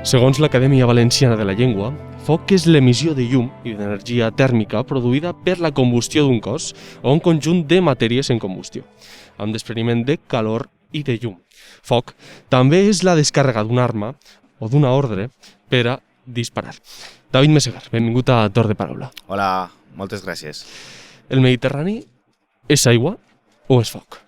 Segons l'Acadèmia Valenciana de la Llengua, foc és l'emissió de llum i d'energia tèrmica produïda per la combustió d'un cos o un conjunt de matèries en combustió, amb despreniment de calor i de llum. Foc també és la descàrrega d'una arma o d'una ordre per a disparar. David Meseguer, benvingut a Torn de Paraula. Hola, moltes gràcies. El Mediterrani és aigua o és foc?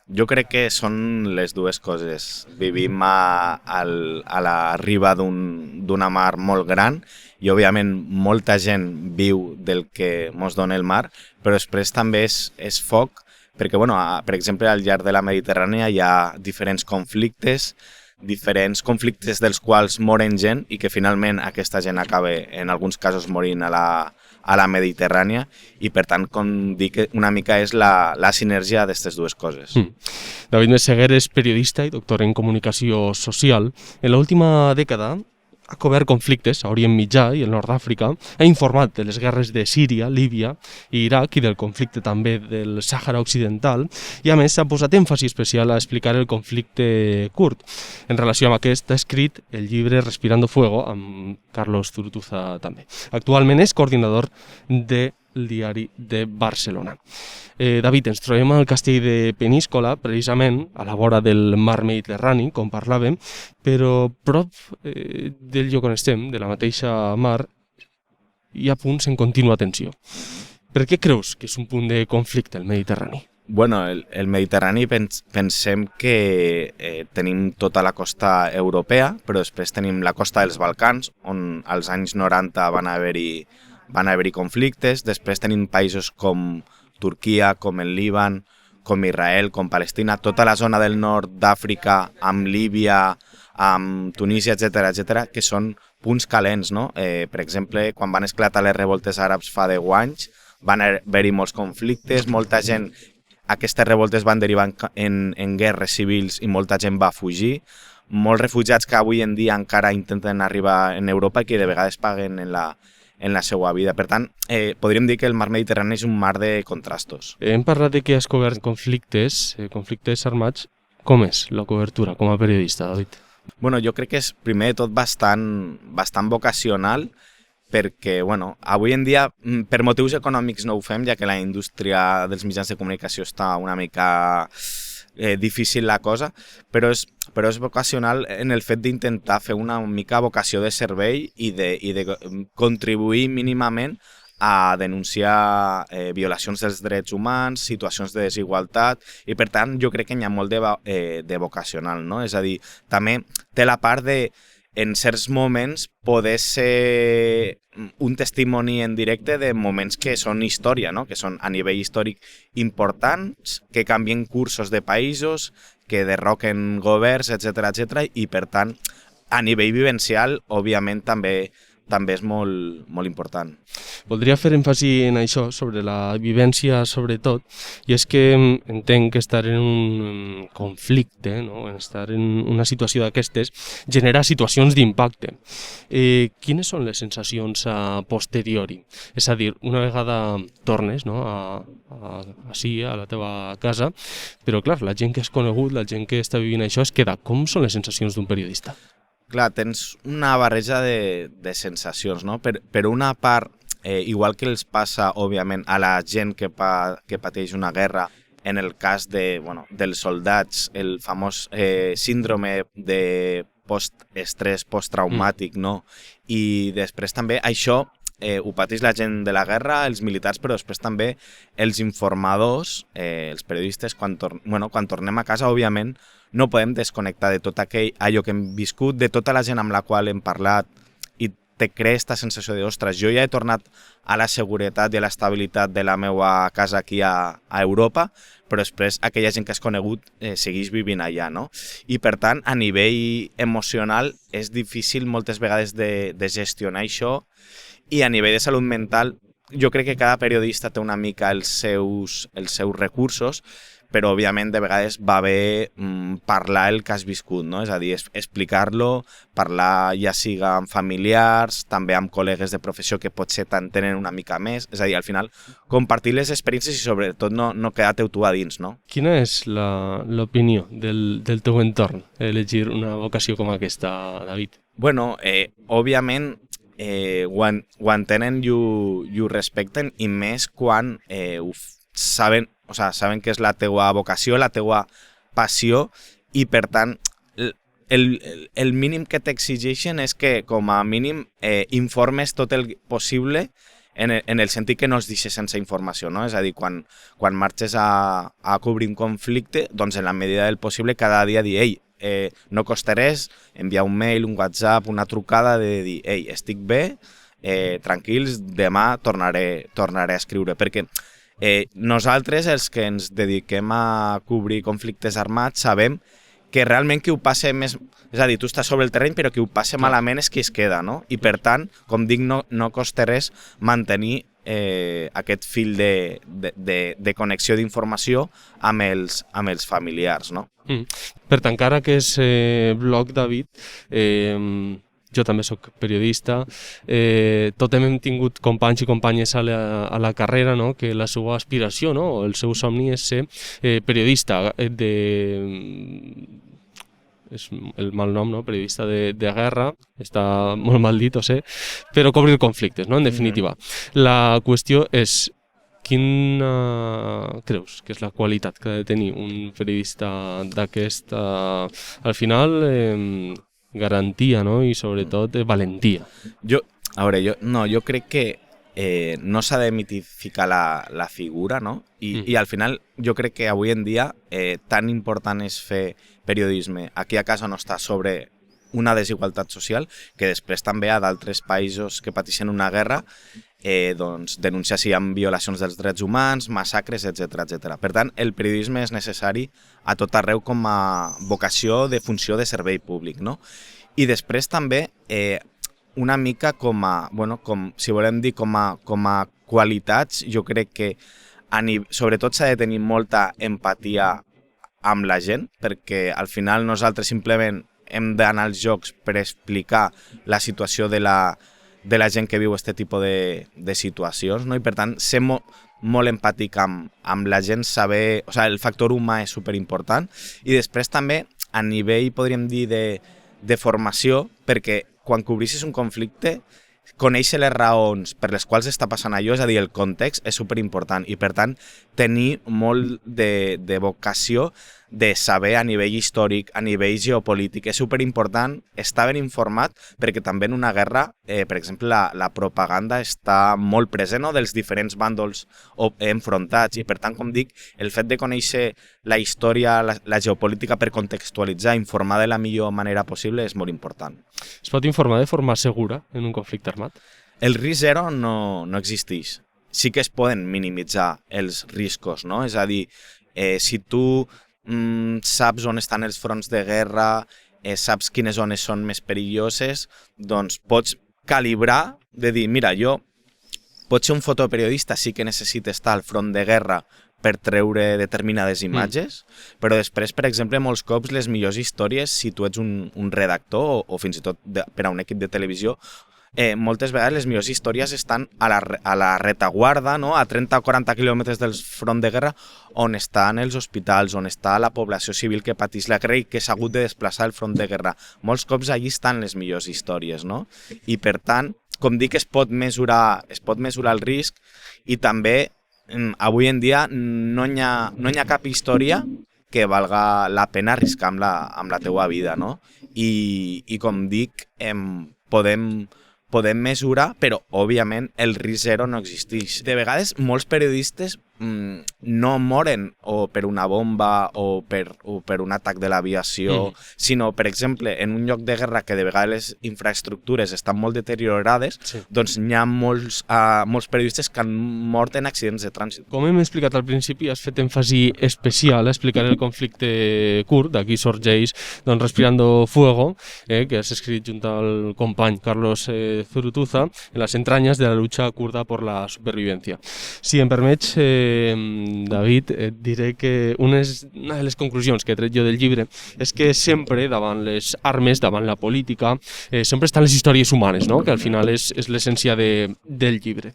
Jo crec que són les dues coses. Vivim a la riba d'una mar molt gran i, òbviament, molta gent viu del que ens dona el mar, però després també és foc, perquè, per exemple, al llarg de la Mediterrània hi ha diferents conflictes dels quals moren gent i que finalment aquesta gent acaba, en alguns casos, morint a la Mediterrània i, per tant, com dic, una mica és la sinergia d'aquestes dues coses. David Meseguer és periodista i doctor en comunicació social. En l'última dècada ha cobert conflictes a Orient Mitjà i el nord d'Àfrica, ha informat de les guerres de Síria, Líbia i Iraq i del conflicte també del Sàhara Occidental i, a més, s'ha posat èmfasi especial a explicar el conflicte kurd. En relació amb aquest, ha escrit el llibre Respirando Fuego, amb Carlos Zurutuza també. Actualment és coordinador del Diari de Barcelona. David, ens trobem al castell de Peníscola, precisament a la vora del mar Mediterrani, com parlàvem, però prop del lloc on estem, de la mateixa mar, hi ha punts en contínua tensió. Per què creus que és un punt de conflicte el Mediterrani? El Mediterrani pensem que tenim tota la costa europea, però després tenim la costa dels Balcans, on als anys 90 van haver-hi conflictes. Després tenim països com Turquia, com el Líban, com Israel, com Palestina, tota la zona del nord d'Àfrica, amb Líbia, amb Tunísia, etc., que són punts calents, no? Per exemple, quan van esclatar les revoltes àrabs fa 10 anys, van haver-hi molts conflictes, molta gent, aquestes revoltes van derivar en guerres civils i molta gent va fugir, molts refugiats que avui en dia encara intenten arribar en Europa i que de vegades paguen en la seva vida. Per tant, podríem dir que el mar Mediterrani és un mar de contrastos. Hem parlat de que has cobert conflictes armats. Com és la cobertura com a periodista, David? Jo crec que és, primer de tot, bastant vocacional, perquè avui en dia, per motius econòmics no ho fem, ja que la indústria dels mitjans de comunicació està una mica difícil la cosa, però és vocacional en el fet d'intentar fer una mica vocació de servei i de contribuir mínimament a denunciar violacions dels drets humans, situacions de desigualtat, i per tant jo crec que hi ha molt de vocacional, no? És a dir, també té la part de, en certs moments, poder ser un testimoni en directe de moments que són història, no? Que són a nivell històric importants, que canvien cursos de països, que derroquen governs, etc., i per tant, a nivell vivencial, òbviament, també és molt important. Voldria fer èmfasi en això, sobre la vivència sobretot, i és que entenc que estar en un conflicte, no? Estar en una situació d'aquestes, genera situacions d'impacte. Quines són les sensacions a posteriori? És a dir, una vegada tornes, no? Ací, a la teva casa, però clar, la gent que has conegut, la gent que està vivint això es queda. Com són les sensacions d'un periodista? Clar, tens una barreja de sensacions, no? Per una part, igual que els passa, òbviament, a la gent que pateix una guerra, en el cas dels soldats, el famós síndrome de postestrès posttraumàtic, no? I després també això ho pateix la gent de la guerra, els militars, però després també els informadors, els periodistes, quan tornem a casa, òbviament, no podem desconnectar de tot allò que hem viscut, de tota la gent amb la qual hem parlat, i te crea aquesta sensació de, ostres, jo ja he tornat a la seguretat i a l'estabilitat de la meva casa aquí a Europa, però després aquella gent que has conegut segueix vivint allà, no? I per tant, a nivell emocional és difícil moltes vegades de gestionar això, i a nivell de salut mental jo crec que cada periodista té una mica els seus recursos, però òbviament de vegades va bé parlar el que has viscut, no? És a dir, explicar-lo, parlar ja siga amb familiars, també amb col·legues de professió que potser t'entenen una mica més, és a dir, al final compartir les experiències i sobretot no quedar-te tu a dins, no? Quina és l'opinió del teu entorn elegir una vocació com aquesta, David? Bueno, òbviament ho entenen i ho respecten, i més quan saben, o sea, saben que és la teua vocació, la teua passió, i per tant el mínim que t'exigeixen és que com a mínim informes tot el possible en el sentit que no es deixi sense informació, no? És a dir, quan marxes a cobrir un conflicte, doncs en la medida del possible cada dia dir, ei, no costa res enviar un mail, un WhatsApp, una trucada de dir, ei, estic bé, tranquils, demà tornaré a escriure, perquè nosaltres, els que ens dediquem a cobrir conflictes armats, sabem que realment qui ho passa més... És a dir, tu estàs sobre el terreny, però qui ho passa malament és qui es queda, no? I per tant, com dic, no costa res mantenir aquest fil de connexió d'informació amb els familiars, no? Per tancar aquest bloc, David, jo també sóc periodista, tots hem tingut companys i companyes a la carrera, no? Que la seva aspiració, no? El seu somni és ser periodista és el mal nom, no? Periodista de guerra, està molt mal dit, ho sé, però cobrir conflictes, no? En definitiva. La qüestió és, quina creus que és la qualitat que ha de tenir un periodista d'aquesta, al final, garantia, no? I sobretot valentia. Jo crec que no s'ha de mitificar la figura, no? I al final jo crec que avui en dia tan important és fer periodisme aquí a casa nostra sobre una desigualtat social, que després també a d'altres països que pateixen una guerra doncs denunciar si hi ha violacions dels drets humans, massacres, etc. Per tant, el periodisme és necessari a tot arreu com a vocació de funció de servei públic, no? I després també una mica si volem dir com a qualitats, jo crec que sobretot s'ha de tenir molta empatia amb la gent, perquè al final nosaltres simplement hem d'anar als jocs per explicar la situació de la gent que viu aquest tipus de situacions, no? I per tant ser molt empàtic amb la gent, saber... O sigui, el factor humà és superimportant, i després també a nivell, podríem dir, de formació, perquè quan cobrissis un conflicte, conèixer les raons per les quals està passant allò, és a dir, el context, és superimportant, i per tant tenir molt de vocació de saber a nivell històric, a nivell geopolític. És superimportant estar ben informat, perquè també en una guerra, per exemple, la propaganda està molt present, no? Dels diferents bàndols enfrontats, i per tant, com dic, el fet de conèixer la història, la geopolítica per contextualitzar, informar de la millor manera possible és molt important. Es pot informar de forma segura en un conflicte armat? El risc zero no existeix. Sí que es poden minimitzar els riscos, no? És a dir, si tu saps on estan els fronts de guerra, saps quines zones són més perilloses, doncs pots calibrar de dir, mira, jo potser un fotoperiodista sí que necessita estar al front de guerra per treure determinades imatges, però després, per exemple, molts cops les millors històries, si tu ets un redactor o fins i tot per a un equip de televisió, moltes vegades les millors històries estan a la retaguarda, no? A 30 o 40 quilòmetres del front de guerra, on estan els hospitals, on està la població civil que pateix la guerra i que s'ha hagut de desplaçar al front de guerra. Molts cops allí estan les millors històries, no? I per tant, com dic, es pot mesurar el risc, i també avui en dia no hi ha cap història que valga la pena arriscar amb la teua vida, no? I com dic, podem mesurar, però òbviament el risc zero no existeix. De vegades molts periodistes no moren o per una bomba o per un atac de l'aviació, sinó, per exemple, en un lloc de guerra que de vegades les infraestructures estan molt deteriorades, doncs hi ha molts periodistes que han mort en accidents de trànsit. Com hem explicat al principi, has fet èmfasi especial a explicar el conflicte kurd, d'aquí sorgeix Respirando Fuego, que has escrit junt al company Carlos Zurutuza, en las entrañas de la lucha kurda por la supervivencia. Si em permets, David, et diré que una de les conclusions que he tret jo del llibre és que sempre davant les armes, davant la política, sempre estan les històries humanes, no? Que al final és l'essència del llibre.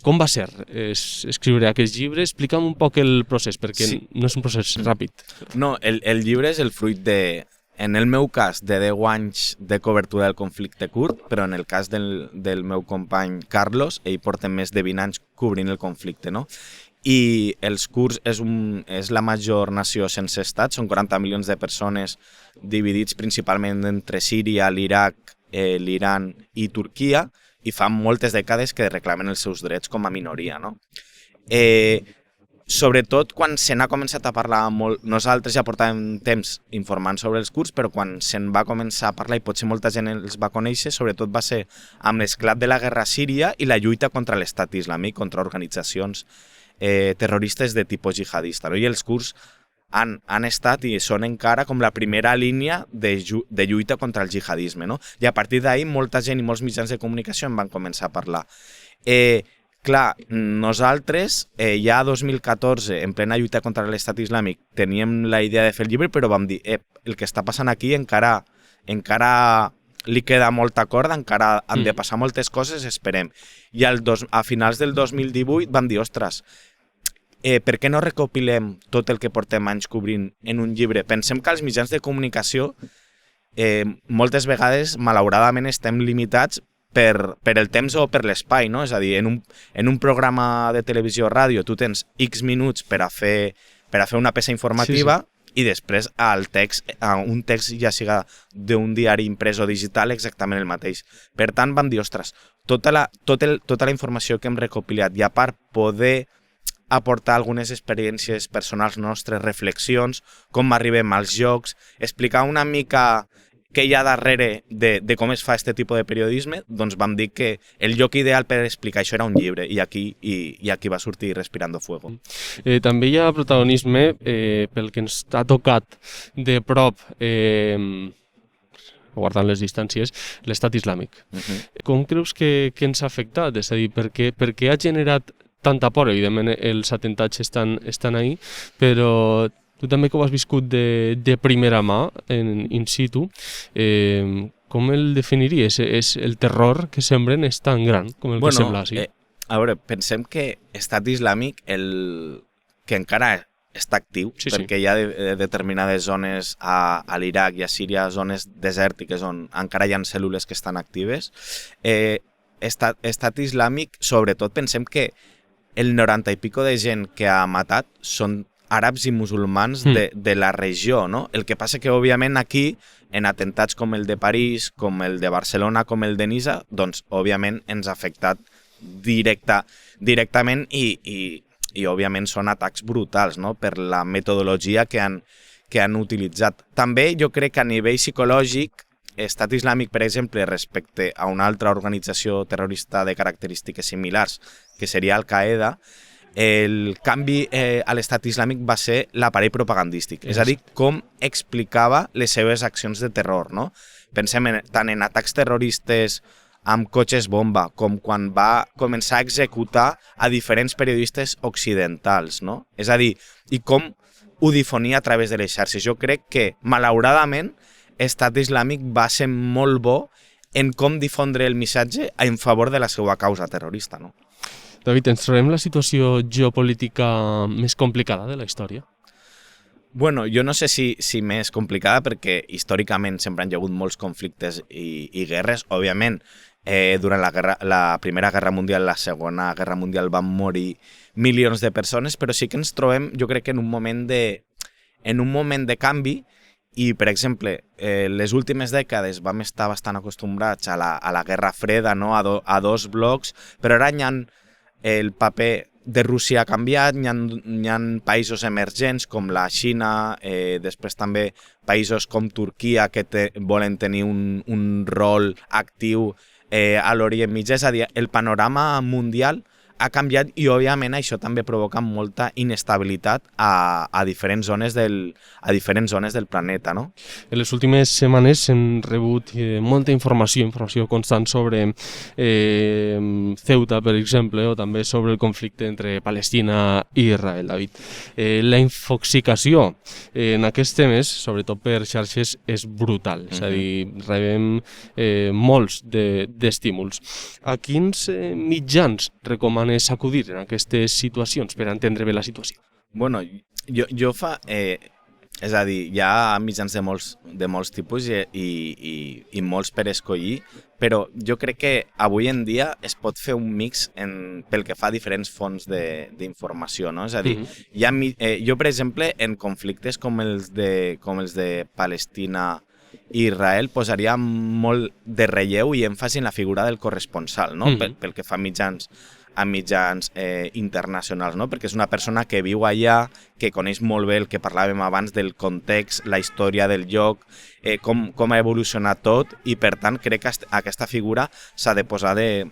Com va ser escriure aquest llibre? Explica'm un poc el procés, perquè no és un procés ràpid. No, el llibre és el fruit en el meu cas, de 10 anys de cobertura del conflicte kurd, però en el cas del meu company Carlos, ell porta més de 20 anys cobrint el conflicte, no? I els kurds és la major nació sense estat, són 40 milions de persones dividits principalment entre Síria, l'Iraq, l'Iran i Turquia, i fa moltes dècades que reclamen els seus drets com a minoria, no? Sobretot quan se n'ha començat a parlar molt, nosaltres ja portàvem temps informant sobre els kurds, però quan se'n va començar a parlar i potser molta gent els va conèixer, sobretot va ser amb l'esclat de la guerra síria i la lluita contra l'estat islàmic, contra organitzacions terroristes de tipus jihadista, no? I els kurds han estat i són encara com la primera línia de lluita contra el jihadisme, no? I a partir d'ahir molta gent i molts mitjans de comunicació en van començar a parlar. Clar, nosaltres ja a 2014, en plena lluita contra l'estat islàmic, teníem la idea de fer el llibre, però vam dir, el que està passant aquí encara li queda molta corda, encara han de passar moltes coses, esperem. I a finals del 2018 vam dir, ostres, per què no recopilem tot el que portem anys cobrint en un llibre? Pensem que els mitjans de comunicació moltes vegades, malauradament, estem limitats per el temps o per l'espai, no? És a dir, en un programa de televisió o ràdio tu tens X minuts per a fer una peça informativa, i després un text ja siga d'un diari imprès o digital exactament el mateix. Per tant, vam dir, ostres, tota la informació que hem recopilat i a part poder aportar algunes experiències personals nostres, reflexions, com arribem als jocs, explicar una mica què hi ha darrere de com es fa aquest tipus de periodisme, doncs vam dir que el lloc ideal per explicar això era un llibre, i aquí va sortir Respirando Fuego. També hi ha protagonisme, pel que ens ha tocat de prop, guardant les distàncies, l'estat islàmic. Com creus que ens ha afectat? És a dir, per què ha generat tanta por? Evidentment els atentats estan ahí, però tu també que ho has viscut de primera mà, in situ, com el definiries? El terror que sembren és tan gran com el que sembla, sí? A veure, pensem que Estat Islàmic, que encara està actiu, perquè hi ha determinades zones a l'Iraq i a Síria, zones desèrtiques on encara hi ha cèl·lules que estan actives. Estat Islàmic, sobretot, pensem que el 90 i pico de gent que ha matat són àrabs i musulmans de la regió, no? El que passa que, òbviament, aquí, en atentats com el de París, com el de Barcelona, com el de Niça, doncs, òbviament, ens ha afectat directament i òbviament, són atacs brutals, no?, per la metodologia que han utilitzat. També, jo crec que a nivell psicològic, Estat Islàmic, per exemple, respecte a una altra organització terrorista de característiques similars, que seria Al-Qaeda, el canvi a l'estat islàmic va ser l'aparell propagandístic, és a dir, com explicava les seves accions de terror, no? Pensem tant en atacs terroristes amb cotxes bomba, com quan va començar a executar a diferents periodistes occidentals, no? És a dir, i com ho difonia a través de les xarxes. Jo crec que, malauradament, Estat Islàmic va ser molt bo en com difondre el missatge en favor de la seva causa terrorista, no? David, ens trobem la situació geopolítica més complicada de la història? Bueno, jo no sé si més complicada, perquè històricament sempre han hi hagut molts conflictes i guerres. Òbviament, durant la Primera Guerra Mundial, la Segona Guerra Mundial van morir milions de persones, però sí que ens trobem, jo crec que en un moment de canvi. I, per exemple, les últimes dècades vam estar bastant acostumbrats a la Guerra Freda, no? A dos blocs, però ara el paper de Rússia ha canviat, hi ha països emergents com la Xina, després també països com Turquia que volen tenir un rol actiu a l'Orient Mitjà. És a dir, el panorama mundial ha canviat i, òbviament, això també provoca molta inestabilitat a diferents zones del planeta, no? En les últimes setmanes hem rebut molta informació constant sobre Ceuta, per exemple, o també sobre el conflicte entre Palestina i Israel, David. La infoxicació en aquests temes, sobretot per xarxes, és brutal. És a dir, rebem molts d'estímuls. A quins mitjans recomanes acudir en aquestes situacions per entendre bé la situació? Bueno, jo fa És a dir, hi ha mitjans de molts tipus i molts per escollir, però jo crec que avui en dia es pot fer un mix pel que fa a diferents fonts d'informació, no? És a dir, jo, per exemple, en conflictes com els de Palestina i Israel posaria molt de relleu i èmfasi en la figura del corresponsal, no? Pel que fa a mitjans internacionals, no? Perquè és una persona que viu allà, que coneix molt bé el que parlàvem abans del context, la història del lloc, com ha evolucionat tot, i per tant crec que aquesta figura s'ha de posar de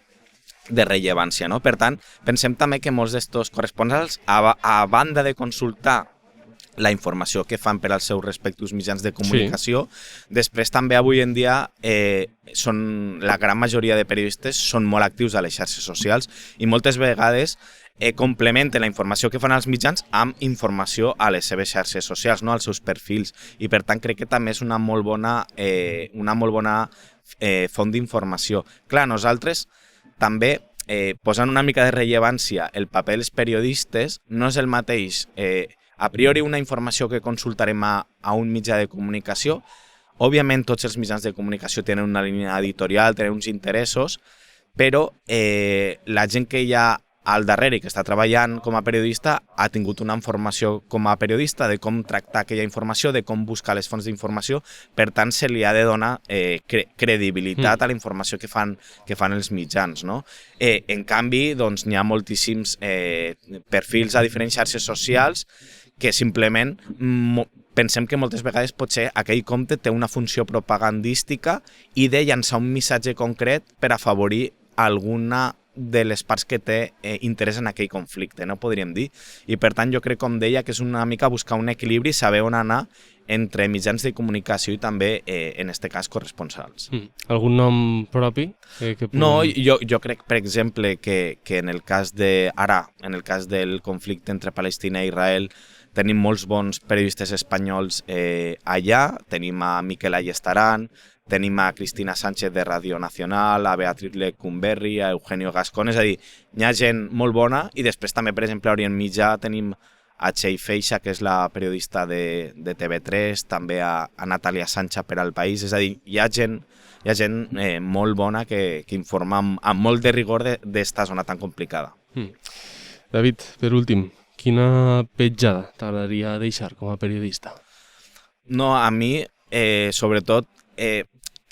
rellevància, no? Per tant, pensem també que molts d'estos corresponsals, a banda de consultar la informació que fan per als seus respectius mitjans de comunicació. Després també avui en dia la gran majoria de periodistes són molt actius a les xarxes socials i moltes vegades complementen la informació que fan als mitjans amb informació a les seves xarxes socials, no? Als seus perfils, i per tant crec que també és una molt bona font d'informació. Clar, nosaltres també posant una mica de rellevància el paper dels periodistes, no és el mateix a priori una informació que consultarem a un mitjà de comunicació. Òbviament tots els mitjans de comunicació tenen una línia editorial, tenen uns interessos, però la gent que hi ha al darrere i que està treballant com a periodista ha tingut una formació com a periodista de com tractar aquella informació, de com buscar les fonts d'informació, per tant se li ha de donar credibilitat a la informació que fan els mitjans, no? En canvi, doncs, n'hi ha moltíssims perfils a diferents xarxes socials que simplement pensem que moltes vegades potser aquell compte té una funció propagandística i de llançar un missatge concret per afavorir alguna de les parts que té interès en aquell conflicte, no podríem dir. I per tant jo crec, com deia, que és una mica buscar un equilibri, saber on anar entre mitjans de comunicació i també, en aquest cas, corresponsals. Algun nom propi? No, jo crec, per exemple, que en el cas del conflicte entre Palestina i Israel, tenim molts bons periodistes espanyols allà, tenim a Miquel Ayestarán, tenim a Cristina Sánchez de Radio Nacional, a Beatriz Lecumberri, a Eugenio Gascón, és a dir, hi ha gent molt bona, i després també, per exemple, a Orient Mitjà tenim a Txell Feixa, que és la periodista de TV3, també a Natàlia Sancha per al País, és a dir, hi ha gent molt bona que informa amb molt de rigor d'esta zona tan complicada. David, per últim, quina petjada t'agradaria deixar com a periodista? No, a mi, sobretot,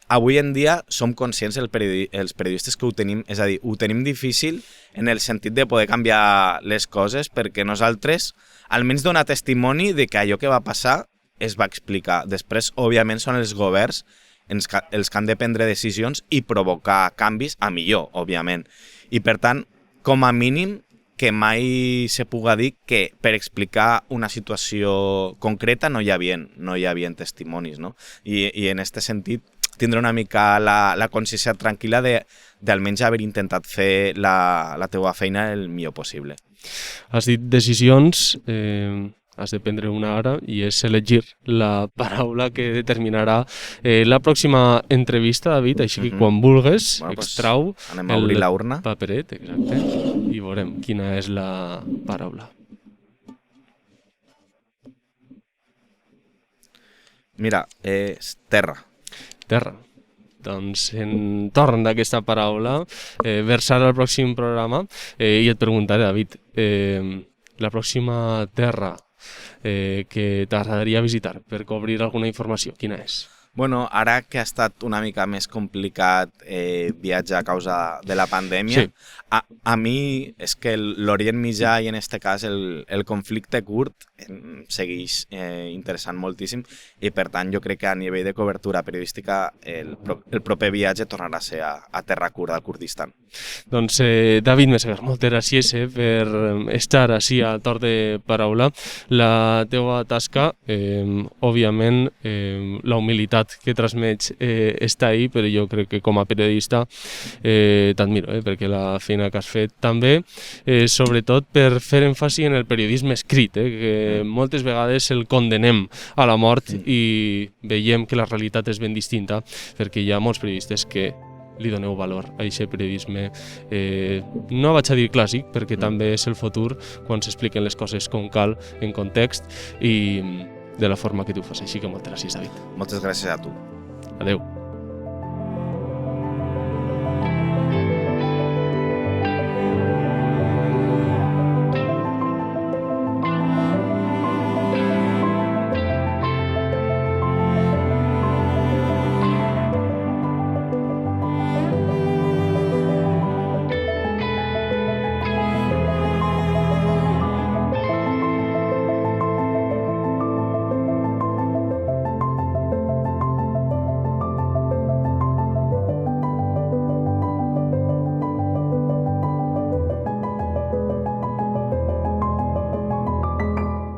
avui en dia som conscients els periodistes que ho tenim, és a dir, ho tenim difícil en el sentit de poder canviar les coses, perquè nosaltres almenys donar testimoni de que allò que va passar es va explicar. Després, òbviament, són els governs els que han de prendre decisions i provocar canvis a millor, òbviament. I per tant, com a mínim, que mai se puga dir que per explicar una situació concreta no hi havia testimonis, no? I en aquest sentit tindre una mica la consciència tranquil·la d'almenys haver intentat fer la teua feina el millor possible. Has dit decisions, has de prendre una ara, i és elegir la paraula que determinarà la pròxima entrevista, David, així que quan vulgues, extrau el paperet, exacte, i veurem quina és la paraula. Mira, és terra. Terra. Doncs en torn d'aquesta paraula versarà el pròxim programa i et preguntaré, David, la pròxima terra que t'agradaria visitar per cobrir alguna informació, quina és? Bueno, ara que ha estat una mica més complicat viatjar a causa de la pandèmia, sí. A mi és que l'Orient Mitjà i en aquest cas el conflicte kurd em segueix interessant moltíssim, i per tant jo crec que a nivell de cobertura periodística el proper viatge tornarà a ser a terra kurda, al Kurdistan. Doncs David Meseguer, moltes gràcies per estar així al torn de paraula. La teua tasca, òbviament, la humilitat que transmets està ahí, però jo crec que com a periodista t'admiro, perquè la feina que has fet també, sobretot per fer èmfasi en el periodisme escrit, que moltes vegades el condenem a la mort i veiem que la realitat és ben distinta, perquè hi ha molts periodistes que li doneu valor a aquest periodisme, no vaig a dir clàssic, perquè també és el futur quan s'expliquen les coses com cal, en context, i de la forma que tu fas. Així que moltes gràcies, David. Moltes gràcies a tu. Adeu.